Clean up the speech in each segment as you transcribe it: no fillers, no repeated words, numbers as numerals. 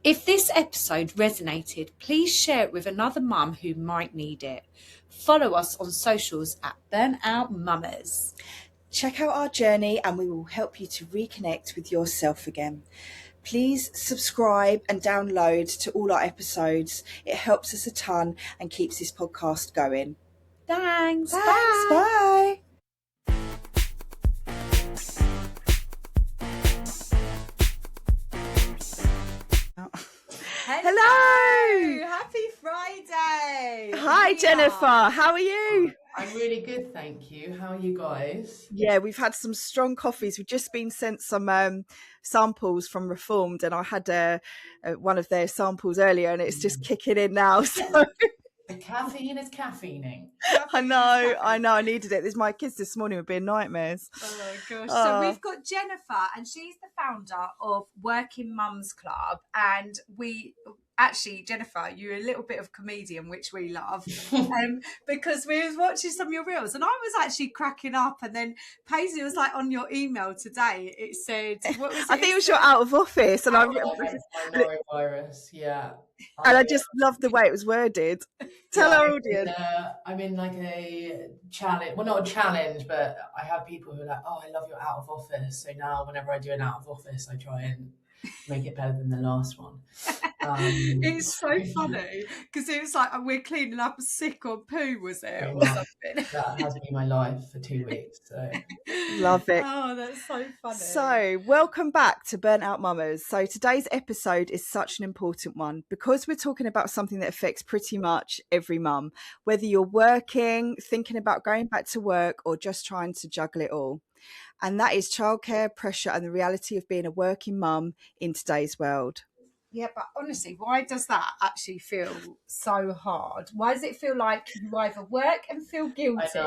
If this episode resonated, please share it with another mum who might need it. Follow us on socials at Burnout Mamas. Check out our journey and we will help you to reconnect with yourself again. Please subscribe and download to all our episodes. It helps us a ton and keeps this podcast going. Thanks. Bye. Hello. Happy Friday. Hi, Jennifer. How are you? I'm really good, thank you. How are you guys? Yeah, we've had some strong coffees. We've just been sent some samples from Reformed, and I had one of their samples earlier, and it's just kicking in now. So The caffeine is caffeining. I know. I needed it. My kids this morning were being nightmares. Oh my gosh. So we've got Jennifer, and she's the founder of Working Mums Club. And actually, Jennifer, you're a little bit of comedian, which we love, because we was watching some of your reels, and I was actually cracking up. And then Paisley was like, on your email today, it said, what was it? I think it was your out of office, and Virus, yeah. And I just loved the way it was worded. Tell our audience. I'm in like a challenge. Well, not a challenge, but I have people who are like, "Oh, I love your out of office." So now, whenever I do an out of office, I try and make it better than the last one. It's so funny because it was like we're cleaning up a sick or poo, was it, or something? That has been my life for 2 weeks. So love it. Oh, that's so funny. So welcome back to Burnout Mamas. So today's episode is such an important one because we're talking about something that affects pretty much every mum, whether you're working, thinking about going back to work, or just trying to juggle it all. And that is childcare, pressure, and the reality of being a working mum in today's world. Yeah, but honestly, why does that actually feel so hard? Why does it feel like you either work and feel guilty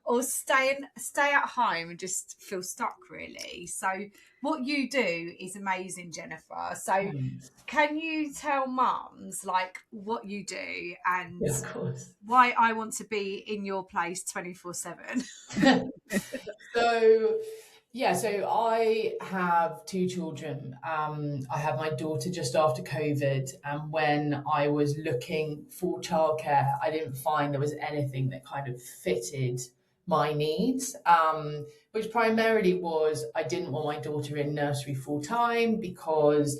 or stay at home and just feel stuck, really? So what you do is amazing, Jennifer. So can you tell mums like what you do and of course. Why I want to be in your place 24/7? So I have 2 children. I had my daughter just after COVID, and when I was looking for childcare, I didn't find there was anything that kind of fitted my needs, which primarily was I didn't want my daughter in nursery full time because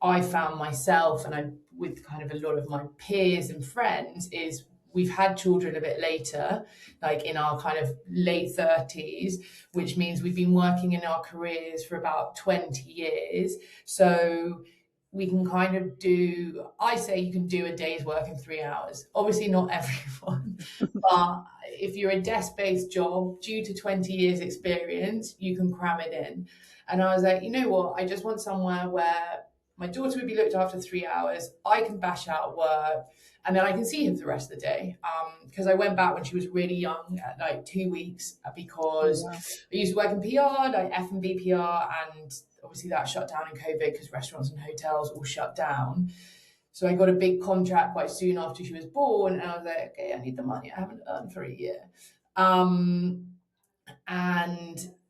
I found myself, and I with kind of a lot of my peers and friends, is we've had children a bit later, like in our kind of late 30s, which means we've been working in our careers for about 20 years. So we can kind of I say you can do a day's work in 3 hours. Obviously not everyone, but if you're a desk-based job, due to 20 years experience, you can cram it in. And I was like, you know what? I just want somewhere where my daughter would be looked after 3 hours. I can bash out work, and then I can see her for the rest of the day. Because I went back when she was really young at like 2 weeks because I used to work in PR, like F&B PR, and obviously that shut down in COVID because restaurants and hotels all shut down. So I got a big contract quite soon after she was born, and I was like, okay, I need the money. I haven't earned for a year. And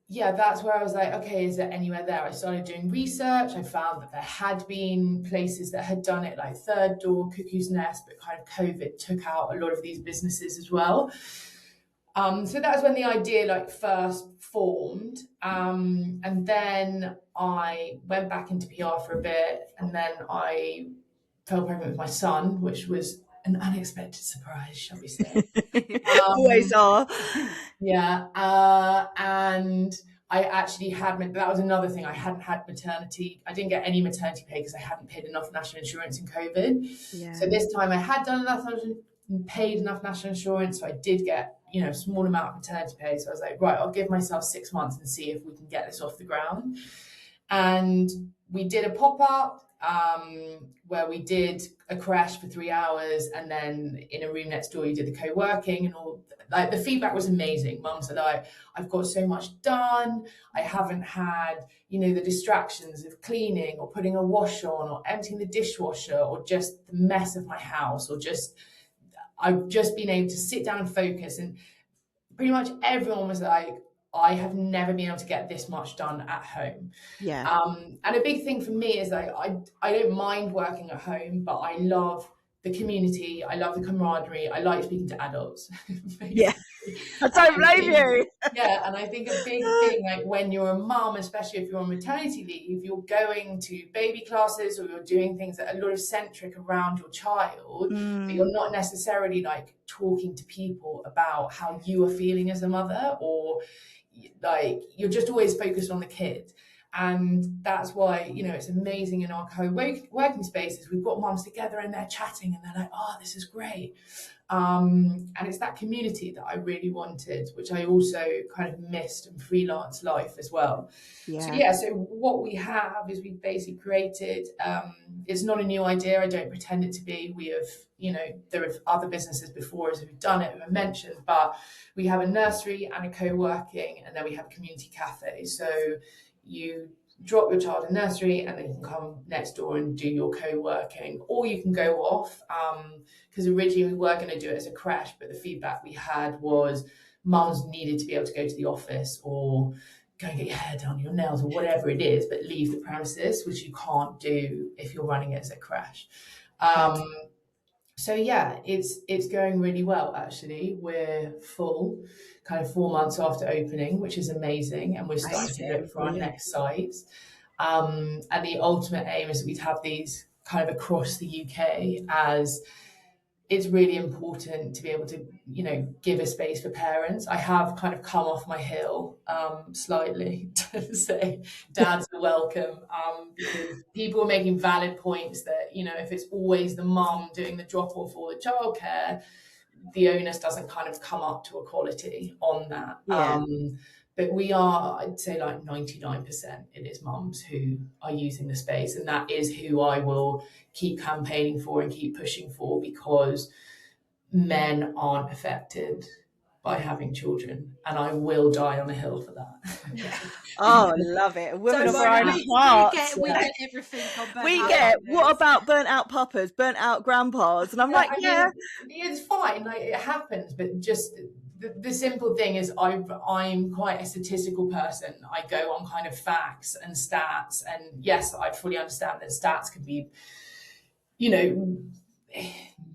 yeah, that's where I was like, okay, is there anywhere there? I started doing research. I found that there had been places that had done it, like Third Door, Cuckoo's Nest, but kind of COVID took out a lot of these businesses as well. So that was when the idea like first formed. And then I went back into PR for a bit, and then I fell pregnant with my son, which was an unexpected surprise, shall we say. Always are. Yeah. And I actually that was another thing. I hadn't had maternity. I didn't get any maternity pay because I hadn't paid enough national insurance in COVID. Yeah. So this time I had done enough, paid enough national insurance. So I did get, a small amount of maternity pay. So I was like, right, I'll give myself 6 months and see if we can get this off the ground. And we did a pop-up where we did a crash for 3 hours, and then in a room next door you did the co-working, and all like the feedback was amazing. Mums are like, I've got so much done. I haven't had, the distractions of cleaning or putting a wash on or emptying the dishwasher or just the mess of my house, or I've just been able to sit down and focus. And pretty much everyone was like, I have never been able to get this much done at home. Yeah. And a big thing for me is like, I don't mind working at home, but I love the community. I love the camaraderie. I like speaking to adults. Yeah. I don't blame you. Yeah, and I think a big thing, like when you're a mum, especially if you're on maternity leave, you're going to baby classes or you're doing things that are a lot of centric around your child, but you're not necessarily like talking to people about how you are feeling as a mother, or like you're just always focused on the kid. And that's why, you know, it's amazing in our co-working spaces. We've got mums together and they're chatting and they're like, oh, this is great. And it's that community that I really wanted, which I also kind of missed in freelance life as well. Yeah. So what we have is we've basically created, it's not a new idea. I don't pretend it to be. We have, you know, there are other businesses before us who've done it, who I mentioned, but we have a nursery and a co-working, and then we have a community cafe. So you drop your child in nursery and then you can come next door and do your co-working, or you can go off, because originally we were going to do it as a crash, but the feedback we had was mums needed to be able to go to the office or go and get your hair done, your nails, or whatever it is, but leave the premises, which you can't do if you're running it as a crash. So yeah, it's going really well, actually. We're full kind of 4 months after opening, which is amazing, and we're starting to look for our next sites. And the ultimate aim is that we'd have these kind of across the UK, as it's really important to be able to, you know, give a space for parents. I have kind of come off my hill slightly to say dads are welcome, because people are making valid points that, you know, if it's always the mum doing the drop off or the childcare, the onus doesn't kind of come up to equality on that. Yeah. But we are, I'd say like 99%, it is mums who are using the space. And that is who I will keep campaigning for and keep pushing for, because men aren't affected by having children. And I will die on a hill for that. Oh, I love it. Women of Don't our own worry, hearts. we get everything on burnt We out get, mothers. what about burnt out papas, burnt out grandpas? And I'm like, I yeah. mean, it's fine. Like, it happens, but just the simple thing is I'm quite a statistical person. I go on kind of facts and stats, and yes, I fully understand that stats can be, you know,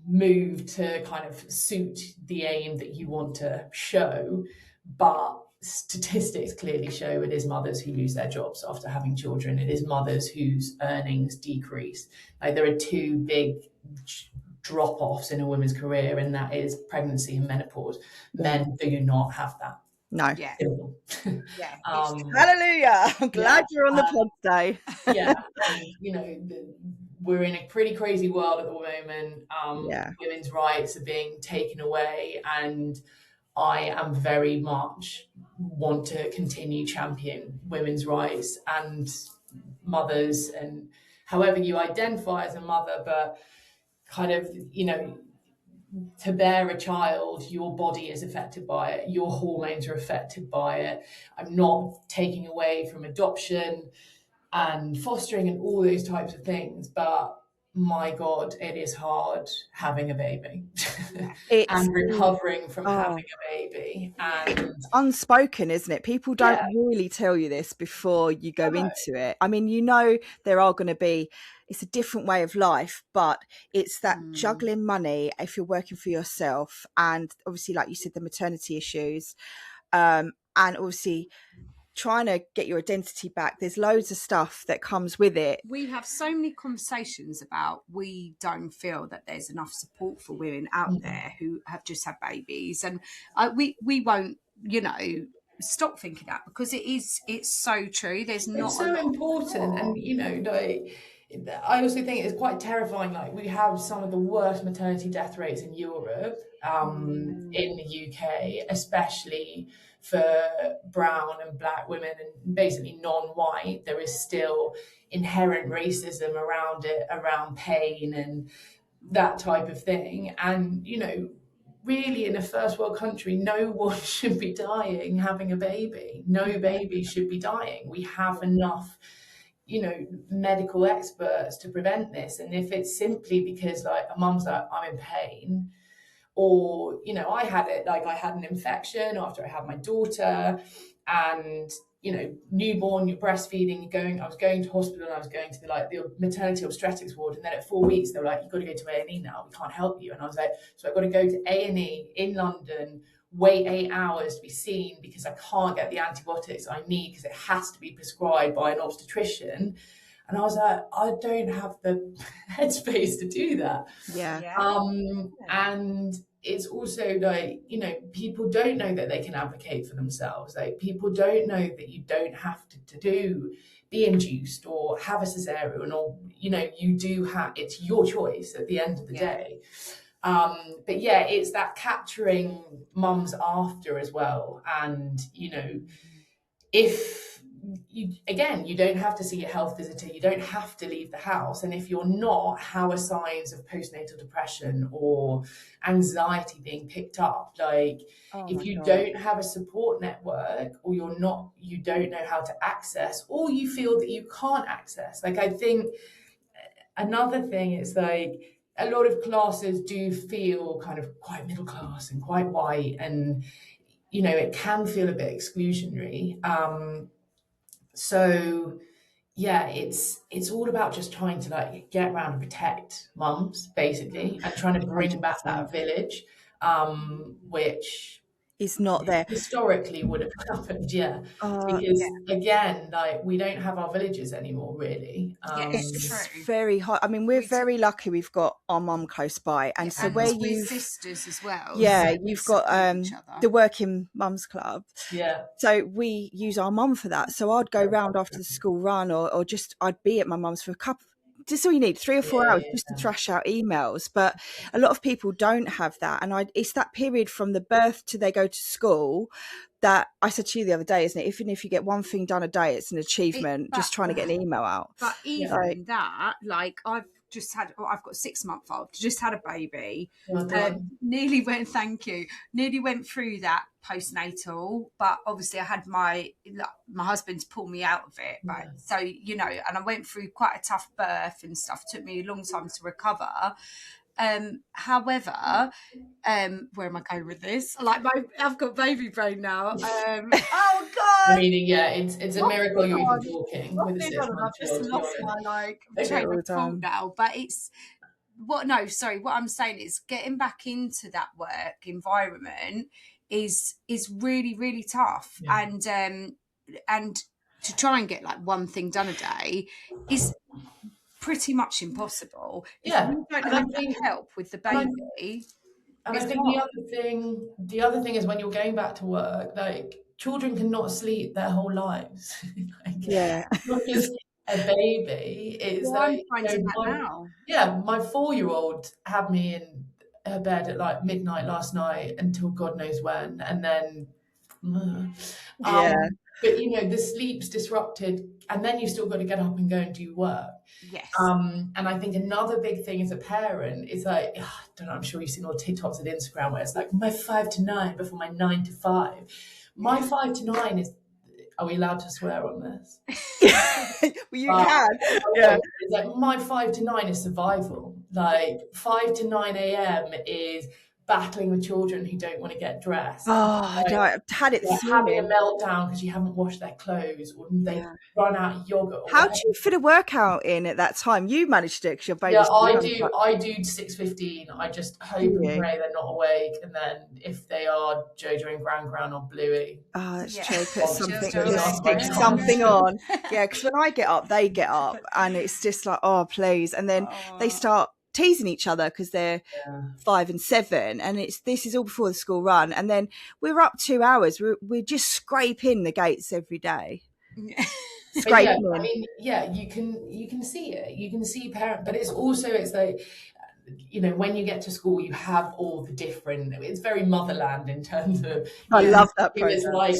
moved to kind of suit the aim that you want to show, but statistics clearly show it is mothers who lose their jobs after having children. It is mothers whose earnings decrease. Like, there are two big drop-offs in a woman's career, and that is pregnancy and menopause. Men do not have that. No. Yeah. Yeah. Hallelujah. I'm glad you're on the pod today. Yeah. And, you know, we're in a pretty crazy world at the moment. Women's rights are being taken away, and I am very much want to continue champion women's rights and mothers, and however you identify as a mother, but kind of, you know, to bear a child, your body is affected by it, your hormones are affected by it. I'm not taking away from adoption and fostering and all those types of things, but my God, it is hard having a baby and recovering from having a baby. And it's unspoken, isn't it? People don't really tell you this before you go into it. I mean, you know, there are going to be, it's a different way of life, but it's that juggling money if you're working for yourself, and obviously, like you said, the maternity issues, and obviously trying to get your identity back. There's loads of stuff that comes with it. We have so many conversations about, we don't feel that there's enough support for women out there who have just had babies, and we won't, you know, stop thinking that, because it's so true. There's not, it's so important. And, you know, like, I also think it's quite terrifying. Like, we have some of the worst maternity death rates in Europe, in the UK, especially for brown and black women and basically non-white. There is still inherent racism around it, around pain and that type of thing. And, you know, really, in a first world country, no one should be dying having a baby. No baby should be dying. We have enough, you know, medical experts to prevent this. And if it's simply because, like, a mum's like, I'm in pain, or, you know, I had it, like, I had an infection after I had my daughter, and newborn, you're breastfeeding, I was going to hospital, and I was going to the maternity obstetrics ward, and then at 4 weeks they were like, you've got to go to A&E now, we can't help you. And I was like, so I've got to go to A&E in London, wait 8 hours to be seen because I can't get the antibiotics I need because it has to be prescribed by an obstetrician. And I was like, I don't have the headspace to do that. And it's also like, people don't know that they can advocate for themselves. Like, people don't know that you don't have to be induced or have a cesarean, or, you do have, it's your choice at the end of the day. But yeah, it's that capturing mums after as well. And, if you don't have to see a health visitor, you don't have to leave the house. And if you're not, how are signs of postnatal depression or anxiety being picked up? Like, if you don't have a support network, or you don't know how to access, or you feel that you can't access. Like, I think another thing is, like, a lot of classes do feel kind of quite middle class and quite white, and it can feel a bit exclusionary. So yeah, it's all about just trying to like get around and protect mums, basically, and trying to bring back that village, which is not there historically would have happened. Because again, like, we don't have our villages anymore, really. It's very hard. I mean, we're very lucky we've got our mum close by, and so where you've sisters as well, you've got the Working Mums Club, so we use our mum for that. So I'd go round after the school run, or just I'd be at my mum's for a couple, just all you need, 3 or 4 hours just to thrash out emails. But a lot of people don't have that, and it's that period from the birth to they go to school that I said to you the other day, isn't it? Even if you get one thing done a day, it's an achievement. Just trying to get an email out. But even that, like, I've got a 6-month-old, just had a baby. Nearly went through that postnatal, but obviously I had my husband to pull me out of it. But so, and I went through quite a tough birth and stuff. It took me a long time to recover. However, where am I going with this? Like, I've got baby brain now. Oh God! Meaning, it's a miracle you're even talking with a 6-month-old. I've just lost my train of thought now. But what I'm saying is, getting back into that work environment is really, really tough, and to try and get like one thing done a day is pretty much impossible. If you don't have help with the baby. And I think the other thing is, when you're going back to work, like, children cannot sleep their whole lives. Not just a baby. It's like, my 4-year-old had me in her bed at like midnight last night until God knows when, and then but the sleep's disrupted, and then you've still got to get up and go and do work. And I think another big thing as a parent is like, I don't know, I'm sure you've seen all TikToks and Instagram where it's like, my 5 to 9 before my 9 to 5. My 5 to 9 is, are we allowed to swear on this? Well, you can. It's like, my 5 to 9 is survival. Like, 5 to 9 a.m. is battling with children who don't want to get dressed. I've had it this morning. Having a meltdown because you haven't washed their clothes, or they run out of yogurt. How do you fit a workout in at that time? You managed it because your baby's I do 6:15. I just hope and pray they're not awake, and then if they are, Jojo and Gran or Bluey. That's true. Put something on. Because when I get up, they get up, and it's just like, oh please, and then they start teasing each other because they're 5 and 7, and this is all before the school run, and then we're up 2 hours. We're just scraping the gates every day. Scraping. I mean, you can see it. You can see parent, but it's like, when you get to school, you have all the different. It's very motherland in terms of. I love that program. It's like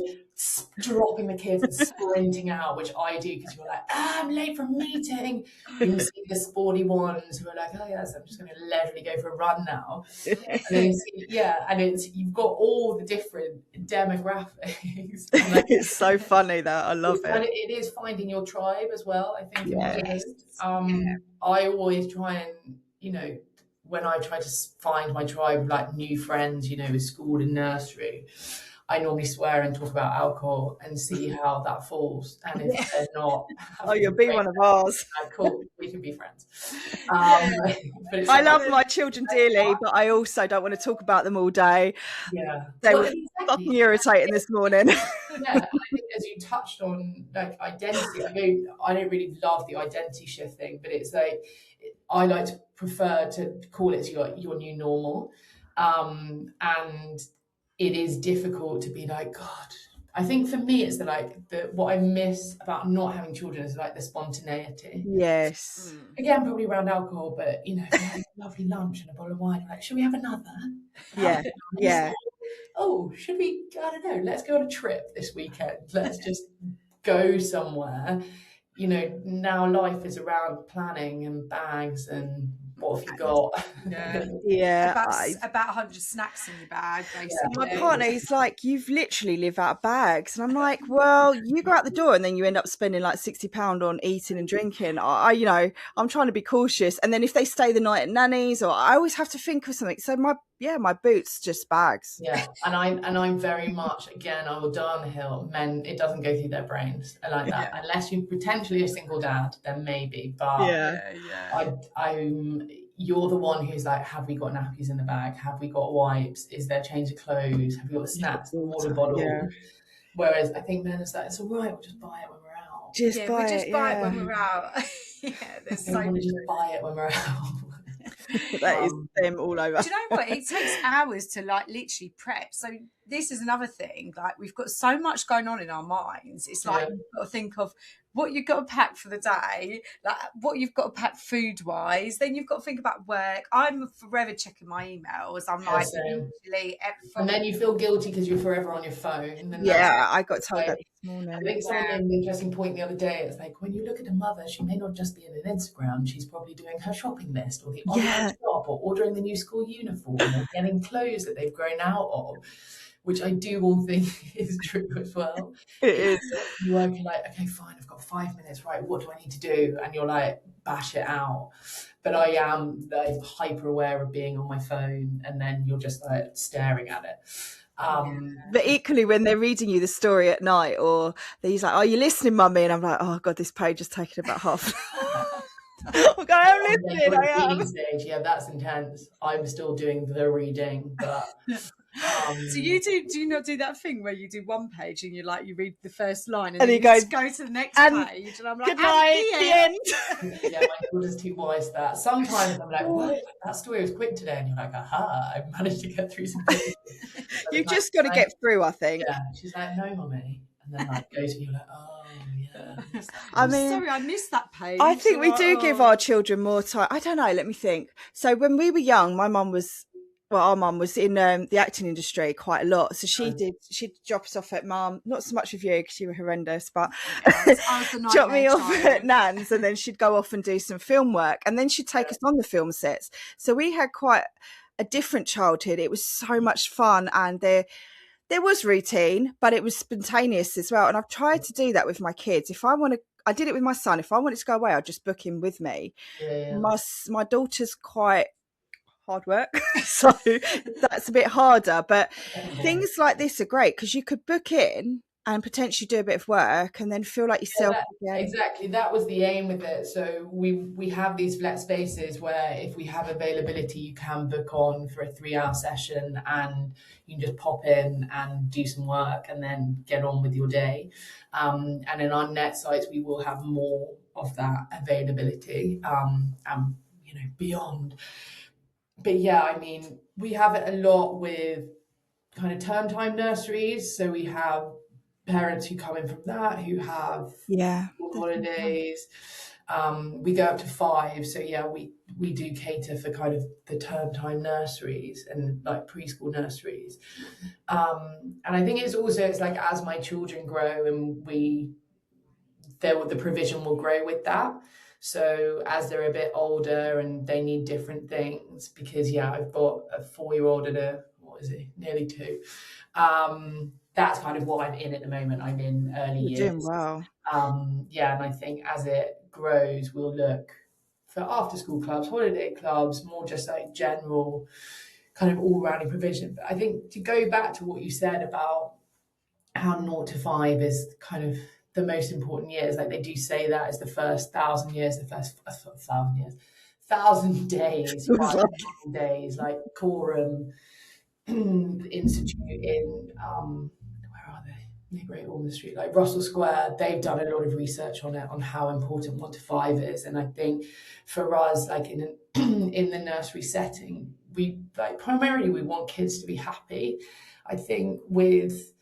dropping the kids and sprinting out, which I do because you're like, I'm late for a meeting. You see the sporty ones who are like, oh yes, I'm just going to leisurely go for a run now. And then you've got all the different demographics. Like, it's so funny that I love it. And it is finding your tribe as well. I think I always try and when I try to find my tribe, like new friends, with school and nursery, I normally swear and talk about alcohol and see how that falls. And if they're not, Oh, you'll be one of ours. Cool, we can be friends. But it's I love my children dearly, but I also don't want to talk about them all day. Yeah, they were fucking irritating this morning. Yeah, and I think as you touched on, like, identity, I don't really love the identity shift thing, but it's like I like to prefer to call it your new normal, and it is difficult to be like, God. I think for me, it's what I miss about not having children is like the spontaneity. Yes. Again, probably around alcohol, but you know, if you have a lovely lunch and a bottle of wine, like, should we have another? Yeah, yeah. Oh, should we? I don't know. Let's go on a trip this weekend. Let's just go somewhere. You know, now life is around planning and bags and what have you got? About 100 snacks in your bag, basically. My partner is like, you've literally live out of bags, and I'm like, well, you go out the door and then you end up spending like £60 on eating and drinking. You know, I'm trying to be cautious, and then if they stay the night at nanny's, or I always have to think of something. So my boots just bags. Yeah, and I'm very much, again, I will die on the hill. Men, it doesn't go through their brains like that, unless you're potentially a single dad, then maybe. But you're the one who's like, have we got nappies in the bag? Have we got wipes? Is there a change of clothes? Have we got the snacks, the water bottle? Yeah. Whereas I think men is like, it's all right, we'll just buy it when we're out. Just buy it when we're out. There's so want to just buy it when we're out. That is them all over. Do you know what? It takes hours to like literally prep. So this is another thing. Like, we've got so much going on in our minds. It's like you've got to think of what you've got to pack for the day, like what you've got to pack food wise. Then you've got to think about work. I'm forever checking my emails. I'm like, literally, and then you feel guilty because you're forever on your phone. And I got told that this morning. I think someone made an interesting point the other day. It's like, when you look at a mother, she may not just be in an Instagram. She's probably doing her shopping list, or the online shop, or ordering the new school uniform, or getting clothes that they've grown out of. Which I do all think is true as well. It is. You are like, okay, fine, I've got 5 minutes, right? What do I need to do? And you're like, bash it out. But I am like hyper aware of being on my phone, and then you're just like staring at it. But equally, when they're reading you the story at night, or he's like, "Are you listening, mummy?" And I'm like, "Oh God, this page has taken about half." I'm listening. I am. Stage, yeah, that's intense. I'm still doing the reading, but. So you do not do that thing where you do one page and you read the first line and then you go to the next page, and I'm like, good night, the end. Yeah, my daughter's too wise for that. Sometimes I'm like, what? That story was quick today, and you're like, aha, I managed to get through some pages. You've just got to get through, I think. Yeah, she's like, no, mummy, and then goes and you're like, oh yeah. I mean, sorry, I missed that page. I think we do give our children more time. I don't know. Let me think. So when we were young, our mum was in the acting industry quite a lot. So she'd drop us off at mum, not so much with you because you were horrendous, but drop me off at Nan's, and then she'd go off and do some film work, and then she'd take us on the film sets. So we had quite a different childhood. It was so much fun, and there was routine, but it was spontaneous as well. And I've tried to do that with my kids. I did it with my son. If I wanted to go away, I'd just book him with me. Yeah. My daughter's quite hard work, so that's a bit harder, but things like this are great because you could book in and potentially do a bit of work and then feel like yourself again. Exactly, that was the aim with it. So we have these flex spaces where if we have availability, you can book on for a 3-hour session, and you can just pop in and do some work and then get on with your day. And in our net sites, we will have more of that availability, and beyond. But yeah, I mean, we have it a lot with kind of term time nurseries. So we have parents who come in from that, who have holidays. We go up to 5. So yeah, we do cater for kind of the term time nurseries and like preschool nurseries. And I think it's like as my children grow, and the provision will grow with that. So as they're a bit older and they need different things, because I've got a 4-year-old and nearly 2. That's kind of what I'm in at the moment. I'm in early years. You're doing well. And I think as it grows, we'll look for after school clubs, holiday clubs, more just like general kind of all-rounding provision. But I think to go back to what you said about how 0 to 5 is kind of the most important years. Like, they do say that is the first 1,000 years, the first 1,000 years, 1,000 days, 5,000 days, like Quorum Institute in where are they? Near Great Ormond Street, like Russell Square. They've done a lot of research on it, on how important 1 to 5 is. And I think for us, like in in the nursery setting, we like primarily we want kids to be happy. I think with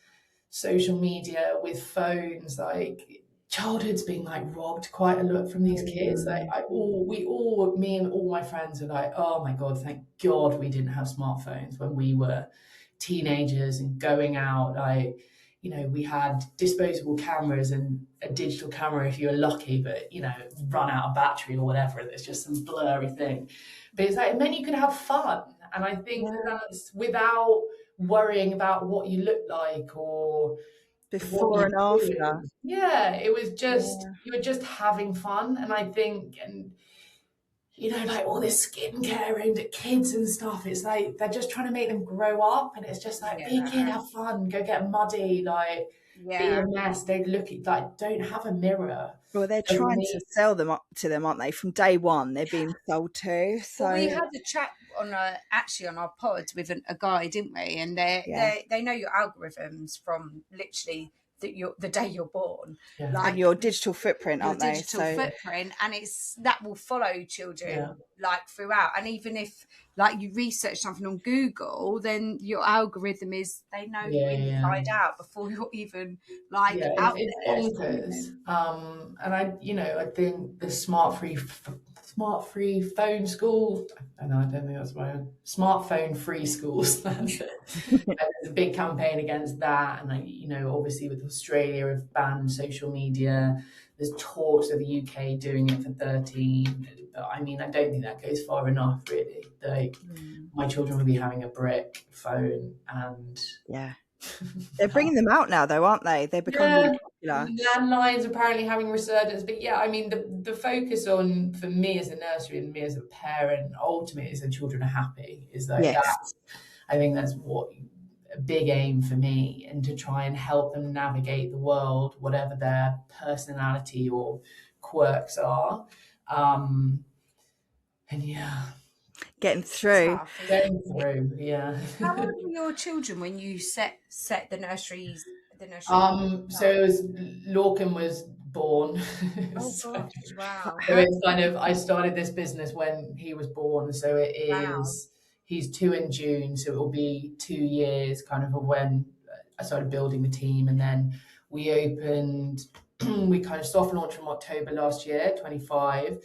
social media, with phones, like childhood's being like robbed quite a lot from these kids. Like me and all my friends are like, oh my God, thank God we didn't have smartphones when we were teenagers and going out. Like, you know, we had disposable cameras and a digital camera if you were lucky, but you know, run out of battery or whatever. There's just some blurry thing. But it's like it meant you could have fun. And I think that's without worrying about what you look like or before and after. Yeah, it was just you were just having fun. And I think, and you know, like all this skincare aimed at kids and stuff, it's like they're just trying to make them grow up, and it's just like be a kid, have fun, go get muddy, like be a mess. They look at like don't have a mirror. Well, they're trying to sell them up to them, aren't they? From day one, they're being sold to. So well, we had a chat on our pod with a guy, didn't we? And they know your algorithms from literally the day you're born, like, and your digital footprint, aren't they? Digital footprint, and that will follow children like throughout. And even if like you research something on Google, then your algorithm is they know you inside out before you're even like out there. And I think the smart free phone school. I don't think that's right. Smartphone free schools. That's it. There's a big campaign against that, and obviously with Australia have banned social media. There's talks of the UK doing it for 13. But I mean, I don't think that goes far enough, really. Like, my children will be having a brick phone, and they're bringing them out now, though, aren't they? They're becoming really popular. Landlines apparently having resurgence, but I mean, the focus on, for me as a nursery and me as a parent, ultimately is that children are happy. Is like that's, I think that's what a big aim for me, and to try and help them navigate the world, whatever their personality or quirks are, and getting through. How old were your children when you set the nurseries? So it was Lorcan was born. Oh gosh, wow. So it's kind of, I started this business when he was born, so it is he's 2 in June, so it will be 2 years kind of when I started building the team. And then we opened we kind of soft launched from October last year, 25.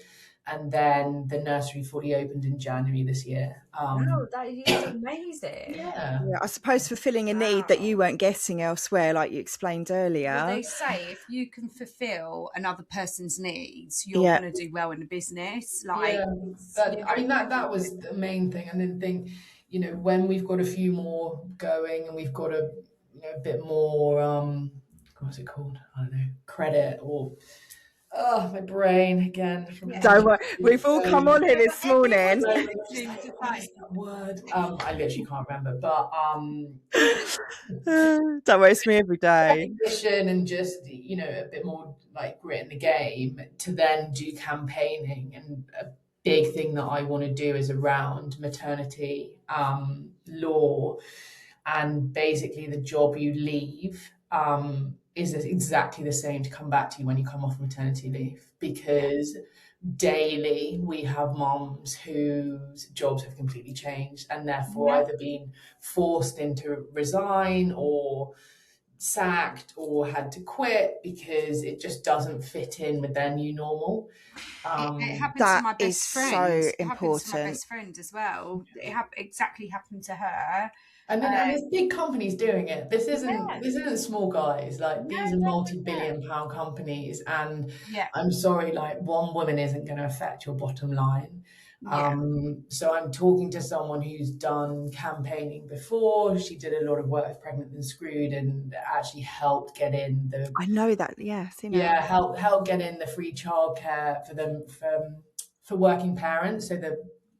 And then the nursery fully opened in January this year. Wow, that is amazing. Yeah, I suppose fulfilling a need that you weren't getting elsewhere, like you explained earlier. Well, they say if you can fulfill another person's needs, you're going to do well in the business. Like, I mean, that was the main thing. I didn't think, when we've got a few more going and we've got a bit more, what's it called? I don't know, credit or. Oh, my brain again. Don't worry. We've all come on here this morning. What is that word? I literally can't remember. But don't worry, it's me every day. Recognition and just a bit more like grit in the game to then do campaigning. And a big thing that I want to do is around maternity law, and basically the job you leave. Is exactly the same to come back to you when you come off maternity leave, because daily we have moms whose jobs have completely changed and therefore either been forced into resign or sacked or had to quit because it just doesn't fit in with their new normal. It happened to my best friend. So important. It happened to my best friend as well. It exactly happened to her. And there's big companies doing it. This isn't small guys. Like, these are multi-billion-pound companies, and I'm sorry, like, one woman isn't going to affect your bottom line. So I'm talking to someone who's done campaigning before. She did a lot of work with Pregnant and Screwed, and actually helped get in the. I know that. Help get in the free childcare for them for working parents, so that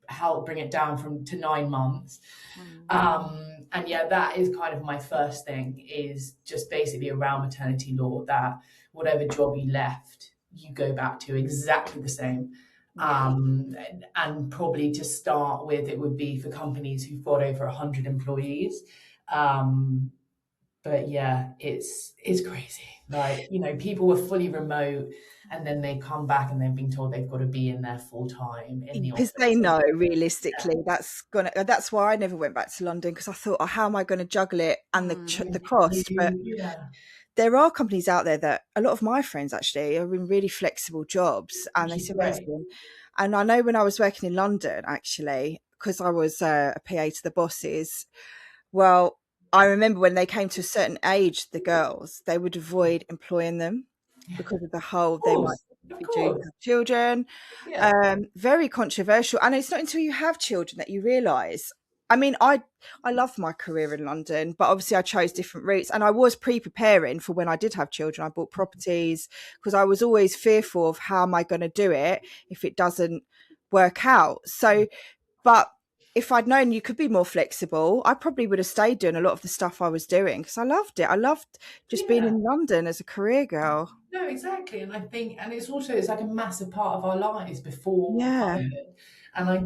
help bring it down to 9 months. And yeah, that is kind of my first thing, is just basically around maternity law, that whatever job you left, you go back to exactly the same. And probably to start with, it would be for companies who've got over 100 employees. But yeah, it's crazy. Like, you know, people were fully remote and then they come back and they've been told they've got to be in there full time in the office. Because they know realistically that's why I never went back to London, because I thought, oh, how am I going to juggle it and the cost? But there are companies out there that a lot of my friends actually are in really flexible jobs, and they say amazing. And I know when I was working in London, actually, because I was a PA to the bosses, well, I remember when they came to a certain age, the girls, they would avoid employing them because of the whole, they might be due to have children. Very controversial. And it's not until you have children that you realise. I mean, I love my career in London, but obviously I chose different routes, and I was pre-preparing for when I did have children. I bought properties because I was always fearful of how am I going to do it if it doesn't work out. So, but if I'd known you could be more flexible, I probably would have stayed doing a lot of the stuff I was doing, because I loved it. I loved just being in London as a career girl. No, exactly. And I think, and it's also, it's like a massive part of our lives before motherhood. And I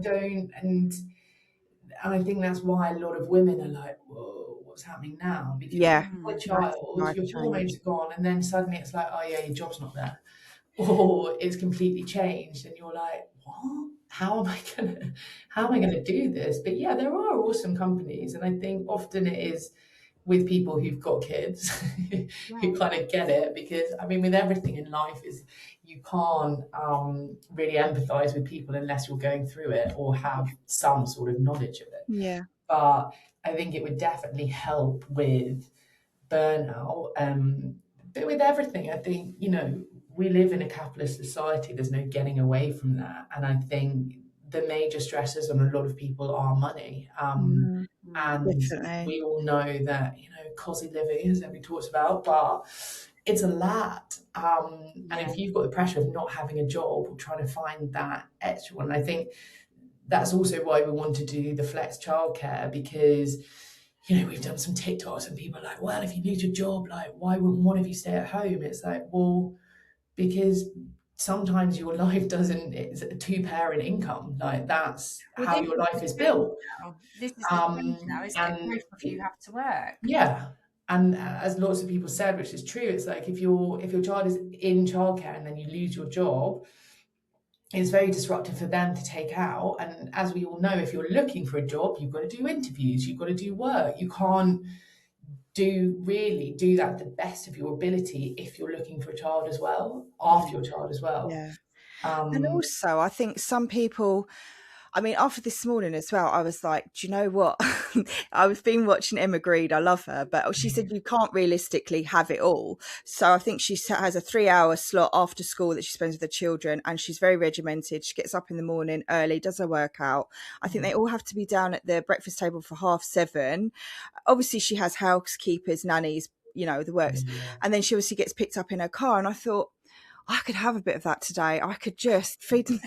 think that's why a lot of women are like, whoa, what's happening now? Because with a child, your hormones are gone, and then suddenly it's like, oh yeah, your job's not there. Or it's completely changed, and you're like, what? How am I gonna do this? But yeah, there are awesome companies, and I think often it is with people who've got kids who kind of get it, because I mean, with everything in life, is you can't really empathize with people unless you're going through it or have some sort of knowledge of it. But I think it would definitely help with burnout. But with everything, I think, you know, we live in a capitalist society. There's no getting away from that. And I think the major stressors on a lot of people are money. And we all know that, you know, cozy living, as everybody talks about, but it's a lot. And if you've got the pressure of not having a job or trying to find that extra one, I think that's also why we want to do the flex childcare, because, you know, we've done some TikToks and people are like, well, if you lose your job, like, why wouldn't one of you stay at home? It's like, well, because sometimes your life doesn't, it's a two-parent income. Like, that's how your life is built. This is the now, isn't it? Both of you have to work. Yeah. And as lots of people said, which is true, it's like if your child is in childcare and then you lose your job, it's very disruptive for them to take out. And as we all know, if you're looking for a job, you've got to do interviews, you've got to do work. You can't do that to the best of your ability if you're looking for a child as well, after your child as well. And also, I think some people, I mean, after this morning as well, I was like, do you know what? I've been watching Emma Green. I love her. But she said you can't realistically have it all. So I think she has a 3-hour slot after school that she spends with the children. And she's very regimented. She gets up in the morning early, does her workout. I think they all have to be down at the breakfast table for 7:30. Obviously, she has housekeepers, nannies, you know, the works. And then she obviously gets picked up in her car. And I thought, I could have a bit of that today. I could just feed them.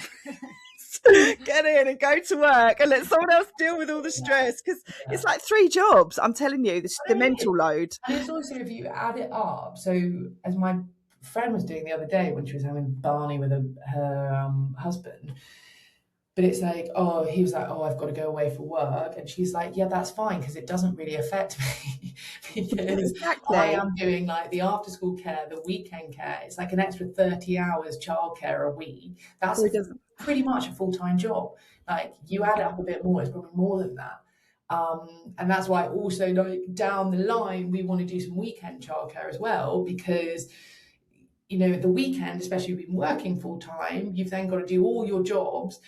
Get in and go to work and let someone else deal with all the stress, because it's like 3 jobs. I'm telling you, the mental load. And it's also, if you add it up, so as my friend was doing the other day when she was having Barney with her husband, but it's like, oh, he was like, oh, I've got to go away for work, and she's like, yeah, that's fine, because it doesn't really affect me because I am doing like the after school care, the weekend care. It's like an extra 30 hours childcare a week. That's pretty much a full-time job. Like, you add it up a bit more, it's probably more than that. And that's why also, like, down the line, we want to do some weekend childcare as well, because, you know, the weekend, especially if you've been working full-time, you've then got to do all your jobs,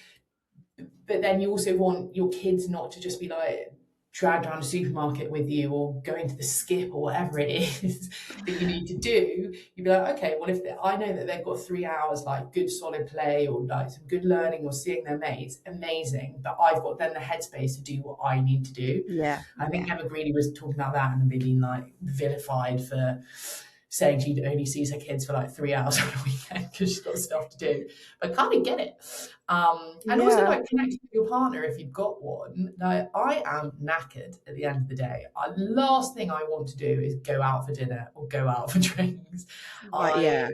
but then you also want your kids not to just be like dragged around a supermarket with you or going to the skip or whatever it is that you need to do. You'd be like, okay, well, if I know that they've got 3 hours like good solid play or like some good learning or seeing their mates, amazing, but I've got then the headspace to do what I need to do. I think Emma Greedy was talking about that, and they've been like vilified for saying she only sees her kids for like 3 hours on a weekend because she's got stuff to do. But I kind of get it. And also like connecting with your partner if you've got one. Like, I am knackered at the end of the day. The last thing I want to do is go out for dinner or go out for drinks. I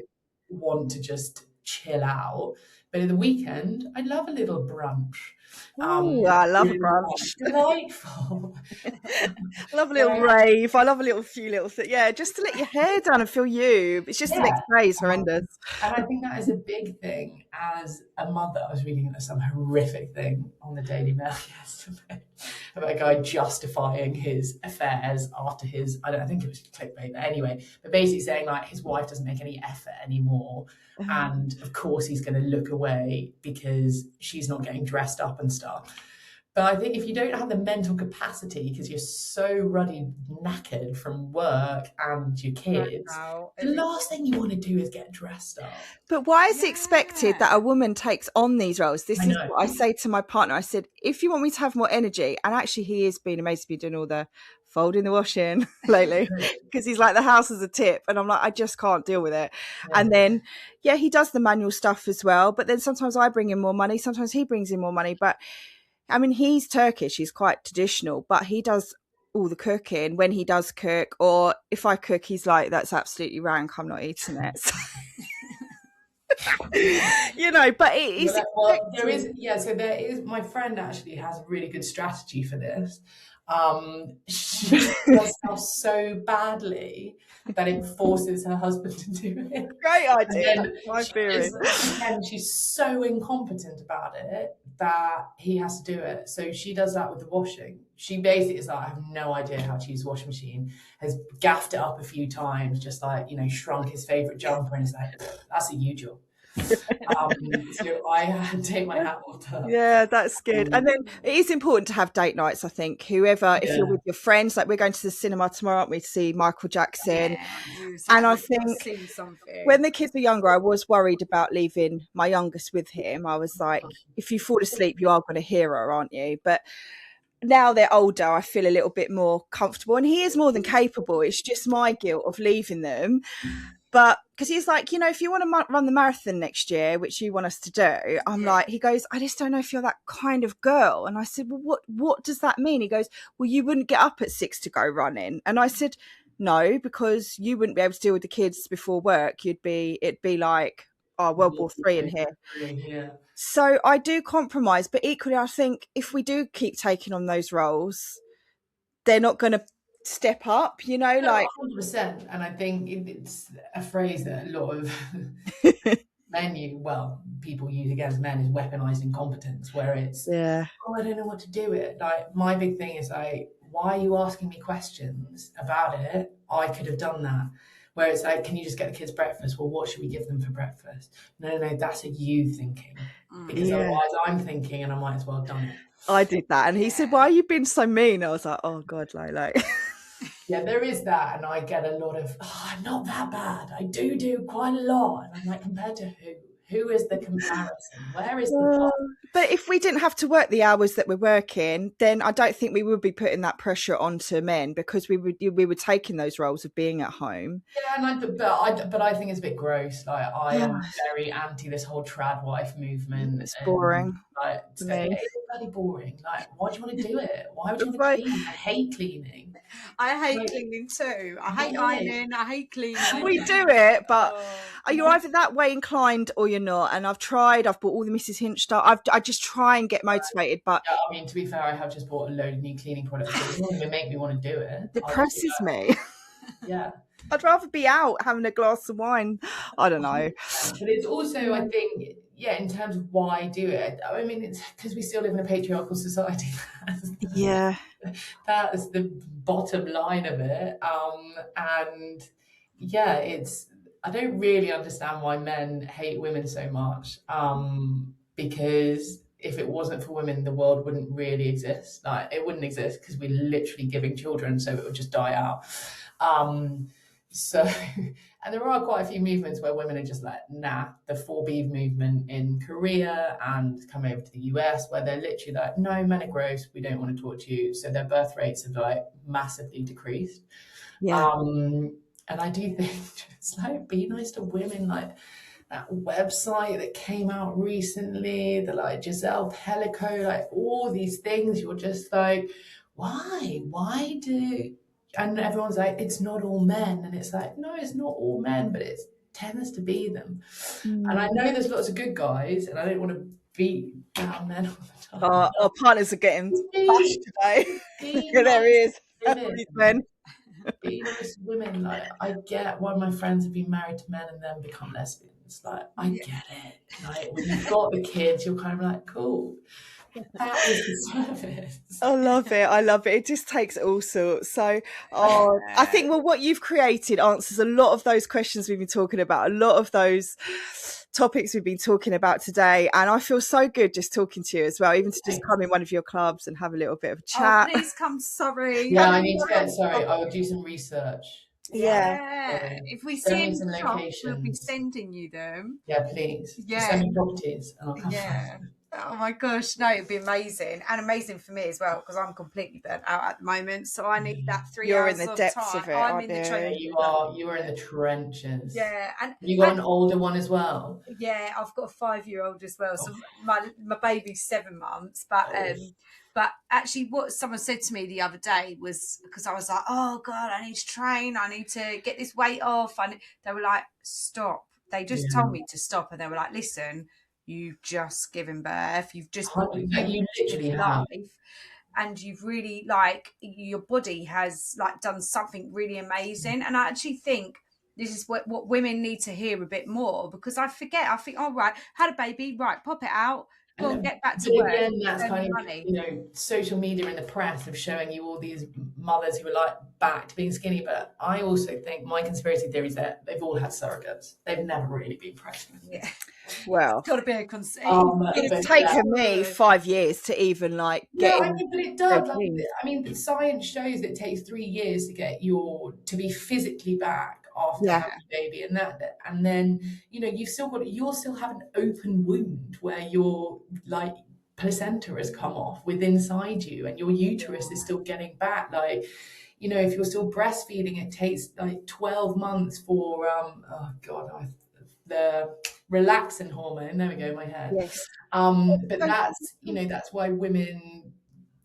want to just chill out. But in the weekend, I love a little brunch. I love a brunch. Delightful. I love a little rave. I love a little few little things. Yeah, just to let your hair down and feel you. It's just the next day is horrendous. And I think that is a big thing as a mother. I was reading some horrific thing on the Daily Mail yesterday about a guy justifying his affairs after his, I think it was clickbait, but anyway, but basically saying like his wife doesn't make any effort anymore. And of course he's going to look away because she's not getting dressed up and stuff. But I think if you don't have the mental capacity because you're so ruddy knackered from work and your kids, the last thing you want to do is get dressed up. But why is it expected that a woman takes on these roles? This is what I say to my partner. I said, if you want me to have more energy, and actually he has been amazing to be doing all the folding the washing lately because he's like, the house is a tip, and I'm like, I just can't deal with it. And then he does the manual stuff as well, but then sometimes I bring in more money, sometimes he brings in more money. But I mean, he's Turkish, he's quite traditional, but he does all the cooking when he does cook, or if I cook, he's like, that's absolutely rank, I'm not eating it. So you know, but it is so there is, my friend actually has a really good strategy for this. She does stuff so badly that it forces her husband to do it. Great idea. That's my theory. And she's so incompetent about it that he has to do it. So she does that with the washing. She basically is like, I have no idea how to use the washing machine, has gaffed it up a few times, just like, you know, shrunk his favourite jumper, and it's like, that's a you job. So I take my hat off to her. Yeah, that's good. And then it is important to have date nights, I think. Whoever, if you're with your friends, like we're going to the cinema tomorrow, aren't we, to see Michael Jackson. And I think when the kids were younger, I was worried about leaving my youngest with him. I was like, if you fall asleep, you are going to hear her, aren't you? But now they're older, I feel a little bit more comfortable, and he is more than capable. It's just my guilt of leaving them. But because he's like, you know, if you want to run the marathon next year, which you want us to do, I'm like, he goes, I just don't know if you're that kind of girl. And I said, well, what does that mean? He goes, well, you wouldn't get up at 6 to go running. And I said, no, because you wouldn't be able to deal with the kids before work. It'd be like, World War III in here. Yeah. So I do compromise, but equally, I think if we do keep taking on those roles, they're not going to step up, you know, like 100%. And I think it's a phrase that a lot of people use against men is weaponized incompetence, where it's I don't know what to do it. Like, my big thing is like, why are you asking me questions about it? I could have done that. Where it's like, can you just get the kids breakfast? Well, what should we give them for breakfast? No, that's a you thinking, because otherwise I'm thinking, and I might as well have done it. I did that, and he said, why are you being so mean? I was like, oh god, like yeah, there is that, and I get a lot of, I'm not that bad, I do quite a lot, and I'm like, compared to who is the comparison? Where is the but if we didn't have to work the hours that we're working, then I don't think we would be putting that pressure onto men, because we were taking those roles of being at home. Yeah, but I think it's a bit gross. Like, I am very anti this whole trad wife movement. It's boring. Like, it's bloody boring. Like, why do you want to do it? Why would you want to clean? I hate cleaning. I hate cleaning too. I hate ironing. I hate cleaning. We do it, but you're either that way inclined or you're not. And I've bought all the Mrs. Hinch stuff. I just try and get motivated, but yeah, I mean, to be fair, I have just bought a load of new cleaning products. So it doesn't even make me want to do it. It depresses me. Yeah. I'd rather be out having a glass of wine. I don't know. But it's also, I think, in terms of why do it, I mean, it's because we still live in a patriarchal society. That is the bottom line of it. And I don't really understand why men hate women so much. Because if it wasn't for women, the world wouldn't really exist. Like, it wouldn't exist because we're literally giving children, so it would just die out. So, and there are quite a few movements where women are just like, nah. The 4B movement in Korea, and come over to the US, where they're literally like, no, men are gross, we don't want to talk to you. So their birth rates have like massively decreased. Yeah. And I do think just like be nice to women, like that website that came out recently, the like Giselle Pellico, like all these things, you're just like, why? Why do, and everyone's like, it's not all men. And it's like, no, it's not all men, but it tends to be them. And I know there's lots of good guys, and I don't want to beat down men all the time. Our partners are getting bashed today. There he is. Women. Be nice to women. Like, I get why my friends have been married to men and then become lesbians. Like, I get it. Like, when you've got the kids, you're kind of like, cool. That is the service. I love it. I love it. It just takes all sorts. So, I think, well, what you've created answers a lot of those questions we've been talking about, a lot of those topics we've been talking about today. And I feel so good just talking to you as well, even to just come in one of your clubs and have a little bit of a chat. Oh, please come. Sorry. Yeah, I need to get, sorry, I will do some research. Yeah. If we Send see me any some shops, locations. we'll be sending you them. Yeah, please. Yeah. Send me properties and I'll come. Yeah. Oh my gosh, no, it'd be amazing. And amazing for me as well, because I'm completely burnt out at the moment. So I need that 3 You're hours in the of depths time. of it, I'm aren't in the you? trenches. You are in the trenches. Yeah. And you got an older one as well? Yeah, I've got a 5-year-old as well. So my baby's 7 months. But actually what someone said to me the other day was, because I was like, oh God, I need to train. I need to get this weight off. They were like, stop. They just told me to stop. And they were like, listen, you've just given birth. You've just you literally have. And you've really, like, your body has like done something really amazing. And I actually think this is what women need to hear a bit more, because I think, oh, right, had a baby, right, pop it out, go and get back to work. Again, that's kind of, money. Social media and the press of showing you all these mothers who are like back to being skinny. But I also think my conspiracy theory is that they've all had surrogates. They've never really been pregnant. Yeah. Well, It's got to be a concern. It's taken me 5 years to even like get. Yeah, but it does. Like, science shows that it takes 3 years to get to be physically back after having a baby, and then you'll still have an open wound where your like placenta has come off within inside you, and your uterus is still getting back. Like, if you're still breastfeeding, it takes like 12 months for the relaxin hormone. There we go, my head. Yes. But that's why women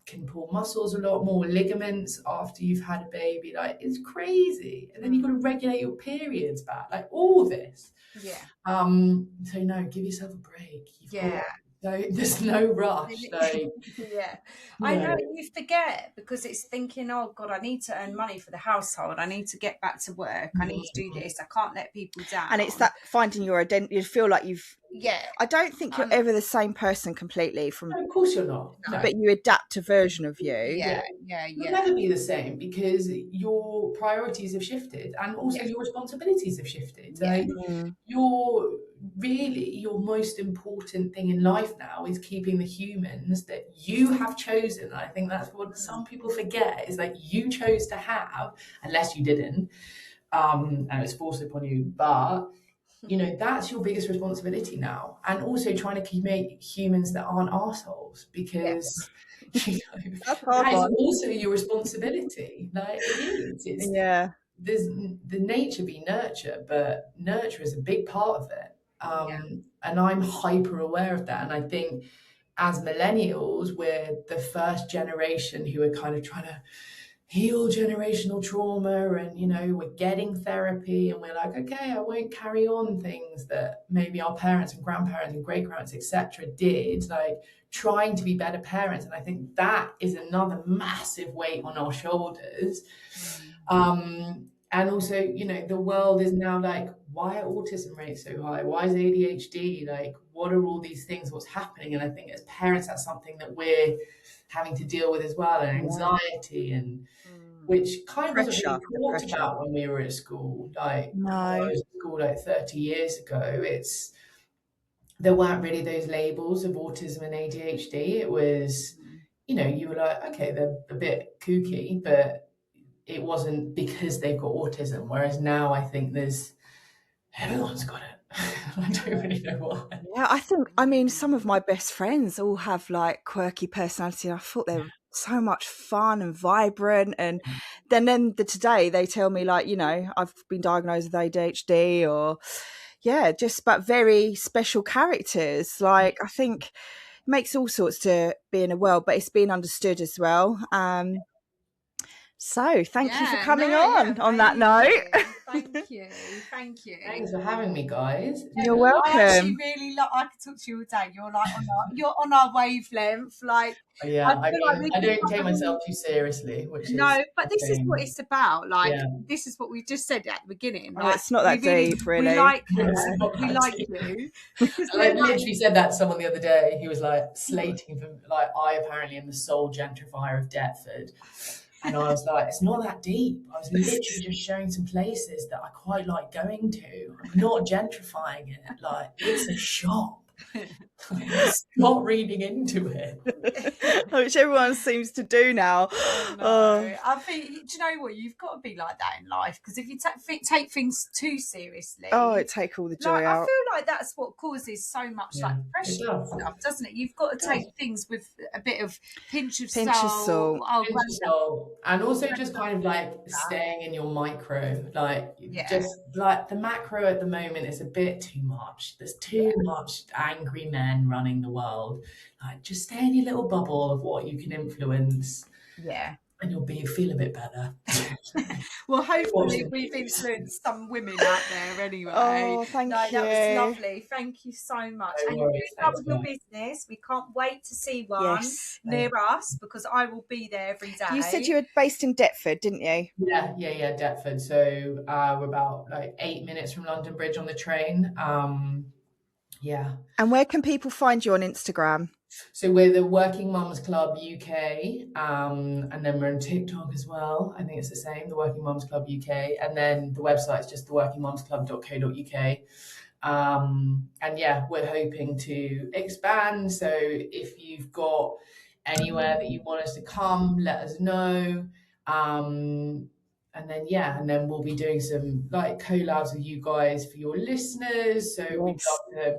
can pull muscles a lot more, ligaments after you've had a baby. Like, it's crazy. And then you've got to regulate your periods back, like all this. Yeah. So no, give yourself a break. There's no rush. Like, I know, you forget, because it's thinking, oh God, I need to earn money for the household. I need to get back to work. I need to do this. I can't let people down. And it's that finding your identity. You feel like you've. Yeah. I don't think you're ever the same person completely from. No, of course you're not. No. But you adapt a version of you. Yeah. You'll never be the same, because your priorities have shifted, and also your responsibilities have shifted. Like, your most important thing in life now is keeping the humans that you have chosen. I think that's what some people forget, is that you chose to have, unless you didn't, and it's forced upon you. But that's your biggest responsibility now, and also trying to make humans that aren't assholes, because that is also your responsibility. Like, it is. There's the nature be nurture, but nurture is a big part of it. And I'm hyper aware of that. And I think as millennials, we're the first generation who are kind of trying to heal generational trauma, and we're getting therapy, and we're like, okay, I won't carry on things that maybe our parents and grandparents and great-grandparents, etc., did, like trying to be better parents. And I think that is another massive weight on our shoulders. And also, the world is now like, why are autism rates so high? Why is ADHD? Like, what are all these things? What's happening? And I think as parents, that's something that we're having to deal with as well, and anxiety, and which kind of wasn't really talked about when we were at school. Like, I was at school like 30 years ago. There weren't really those labels of autism and ADHD. It was, you were like, okay, they're a bit kooky, but it wasn't because they've got autism. Whereas now I think everyone's got it. I don't really know why. Yeah, some of my best friends all have like quirky personality. And I thought they were so much fun and vibrant. And then today they tell me, like, you know, I've been diagnosed with ADHD, or just but very special characters. Like, I think it makes all sorts to be in a world, but it's being understood as well. So thank you for coming on that note. Thank you. Thanks for having me, guys. You're welcome. I actually really like. I could talk to you all day. You're like you're on our wavelength. Like, yeah, I like don't take myself too seriously, which no, is but this is what it's about. Like, yeah. This is what we just said at the beginning. Well, like, it's not that deep, really. We like you. We like you. I literally said that to someone the other day. He was like slating for, like, I apparently am the sole gentrifier of Deptford. And I was like, it's not that deep. I was literally just showing some places that I quite like going to. I'm not gentrifying it. Like, it's a shop. Not reading into it. Which everyone seems to do now. I think, do you know what? You've got to be like that in life, because if you take things too seriously, it take all the joy out. I feel like that's what causes so much like depression and stuff, doesn't it? You've got to take things with a bit of pinch of salt. And also just kind of like staying in your micro. Like, just like the macro at the moment is a bit too much. There's too much angry men running the world. Like, just stay in your little bubble of what you can influence. Yeah. And you'll feel a bit better. Well, hopefully we've influenced some women out there anyway. Oh, thank you. That was lovely. Thank you so much. And you start with your business. We can't wait to see one near us, because I will be there every day. You said you were based in Deptford, didn't you? Yeah, Deptford. So we're about like 8 minutes from London Bridge on the train. And where can people find you on Instagram? So we're the Working Mums Club UK, and then we're on TikTok as well. I think it's the same, the Working Mums Club UK. And then the website's just theworkingmumsclub.co.uk. And we're hoping to expand. So if you've got anywhere that you want us to come, let us know. And then we'll be doing some like collabs with you guys for your listeners. So we'd love to,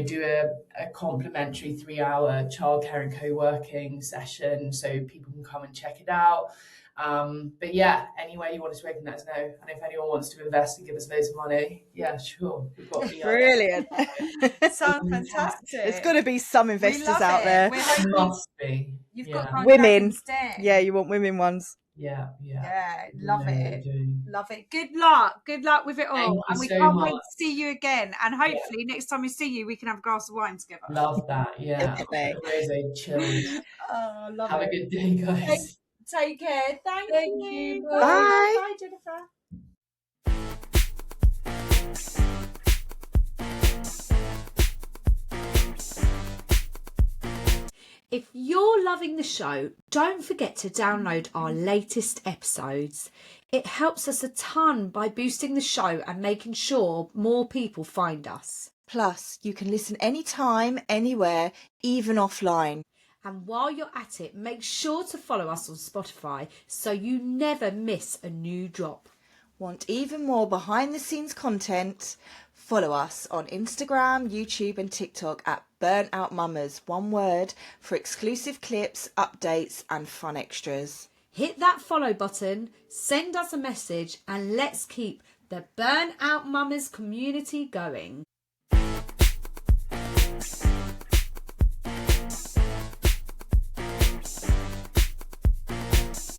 do a complimentary 3-hour childcare and co-working session so people can come and check it out. Anywhere you want us to open, let us know. And if anyone wants to invest and give us loads of money, sure. We've got brilliant. Sounds fantastic. There's got to be some investors out there. Must be. You've got women. Yeah, you want women ones. Yeah. Love it. Good luck with it all. And we can't wait to see you again. And hopefully next time we see you, we can have a glass of wine together. Love that. Yeah. Rosé chilled. Love have it. A good day, guys. Take care. Thank you. Bye. Bye, Jennifer. If you're loving the show, don't forget to download our latest episodes. It helps us a ton by boosting the show and making sure more people find us. Plus, you can listen anytime, anywhere, even offline. And while you're at it, make sure to follow us on Spotify so you never miss a new drop. Want even more behind-the-scenes content? Follow us on Instagram, YouTube and TikTok at Burnout Mamas, one word, for exclusive clips, updates and fun extras. Hit that follow button, send us a message, and let's keep the Burnout Mamas community going.